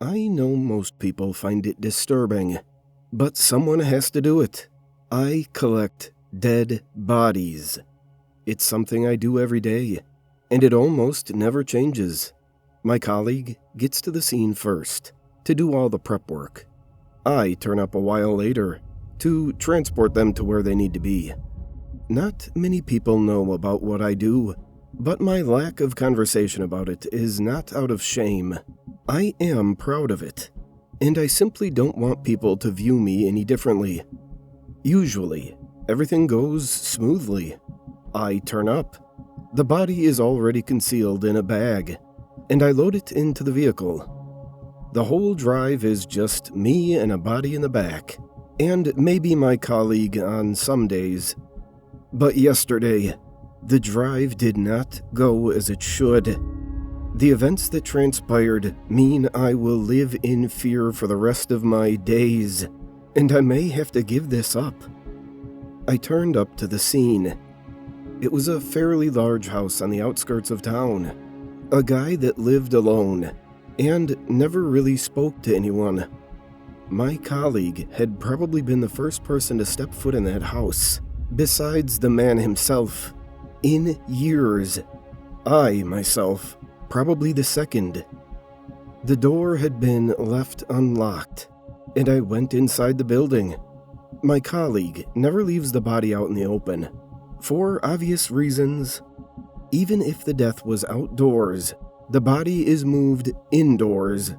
I know most people find it disturbing, but someone has to do it. I collect dead bodies. It's something I do every day, and it almost never changes. My colleague gets to the scene first to do all the prep work. I turn up a while later to transport them to where they need to be. Not many people know about what I do, but my lack of conversation about it is not out of shame. I am proud of it, and I simply don't want people to view me any differently. Usually, everything goes smoothly. I turn up. The body is already concealed in a bag, and I load it into the vehicle. The whole drive is just me and a body in the back, and maybe my colleague on some days. But yesterday, the drive did not go as it should. The events that transpired mean I will live in fear for the rest of my days, and I may have to give this up. I turned up to the scene. It was a fairly large house on the outskirts of town. A guy that lived alone and never really spoke to anyone. My colleague had probably been the first person to step foot in that house, besides the man himself, in years. I, myself, probably the second. The door had been left unlocked, and I went inside the building. My colleague never leaves the body out in the open, for obvious reasons. Even if the death was outdoors, the body is moved indoors.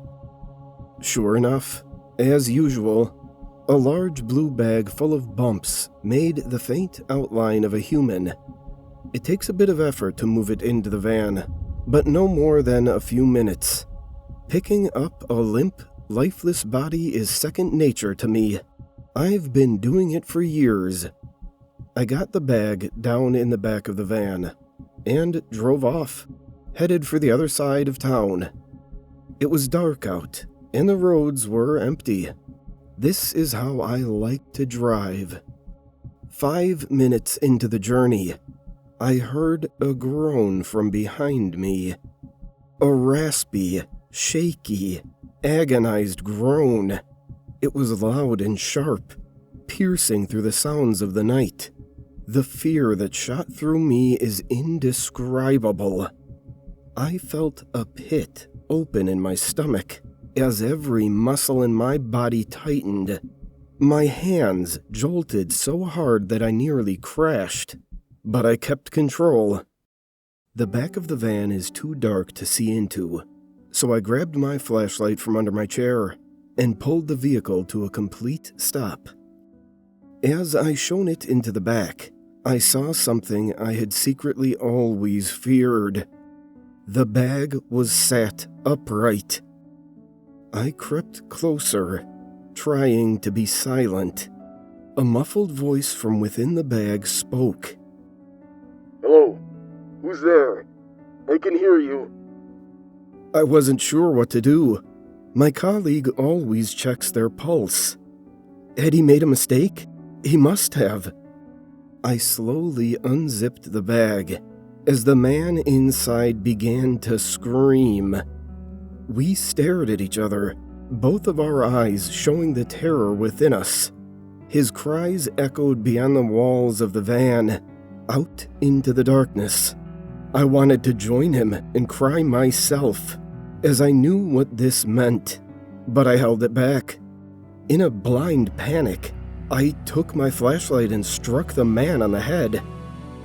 Sure enough, as usual, a large blue bag full of bumps made the faint outline of a human. It takes a bit of effort to move it into the van, but no more than a few minutes. Picking up a limp, lifeless body is second nature to me. I've been doing it for years. I got the bag down in the back of the van and drove off, headed for the other side of town. It was dark out, and the roads were empty. This is how I like to drive. 5 minutes into the journey, I heard a groan from behind me. A raspy, shaky, agonized groan. It was loud and sharp, piercing through the sounds of the night. The fear that shot through me is indescribable. I felt a pit open in my stomach as every muscle in my body tightened. My hands jolted so hard that I nearly crashed, but I kept control. The back of the van is too dark to see into, so I grabbed my flashlight from under my chair and pulled the vehicle to a complete stop. As I shone it into the back, I saw something I had secretly always feared. The bag was sat upright. I crept closer, trying to be silent. A muffled voice from within the bag spoke. "Hello? Who's there? I can hear you." I wasn't sure what to do. My colleague always checks their pulse. Had he made a mistake? He must have. I slowly unzipped the bag as the man inside began to scream. We stared at each other, both of our eyes showing the terror within us. His cries echoed beyond the walls of the van, out into the darkness. I wanted to join him and cry myself, as I knew what this meant, but I held it back. In a blind panic, I took my flashlight and struck the man on the head.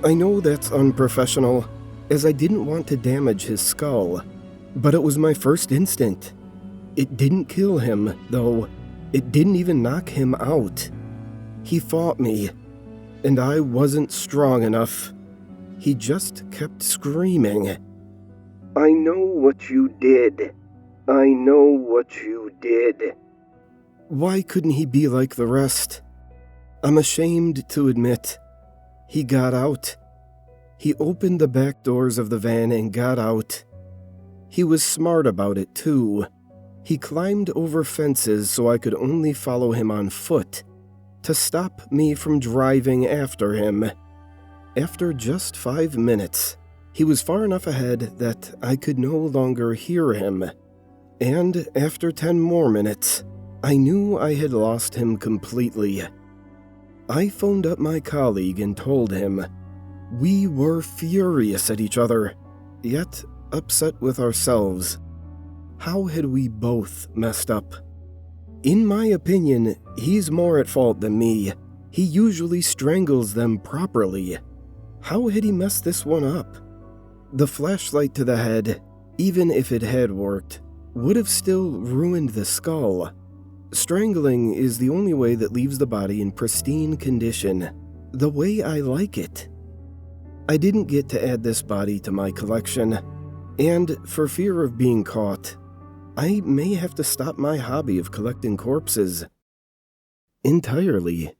I know that's unprofessional, as I didn't want to damage his skull, but it was my first instinct. It didn't kill him, though. It didn't even knock him out. He fought me, and I wasn't strong enough. He just kept screaming. "I know what you did. I know what you did." Why couldn't he be like the rest? I'm ashamed to admit. He got out. He opened the back doors of the van and got out. He was smart about it, too. He climbed over fences so I could only follow him on foot, to stop me from driving after him. After just 5 minutes, he was far enough ahead that I could no longer hear him. And after 10 more minutes, I knew I had lost him completely. I phoned up my colleague and told him. We were furious at each other, yet upset with ourselves. How had we both messed up? In my opinion, he's more at fault than me. He usually strangles them properly. How had he messed this one up? The flashlight to the head, even if it had worked, would have still ruined the skull. Strangling is the only way that leaves the body in pristine condition, the way I like it. I didn't get to add this body to my collection, and for fear of being caught, I may have to stop my hobby of collecting corpses entirely.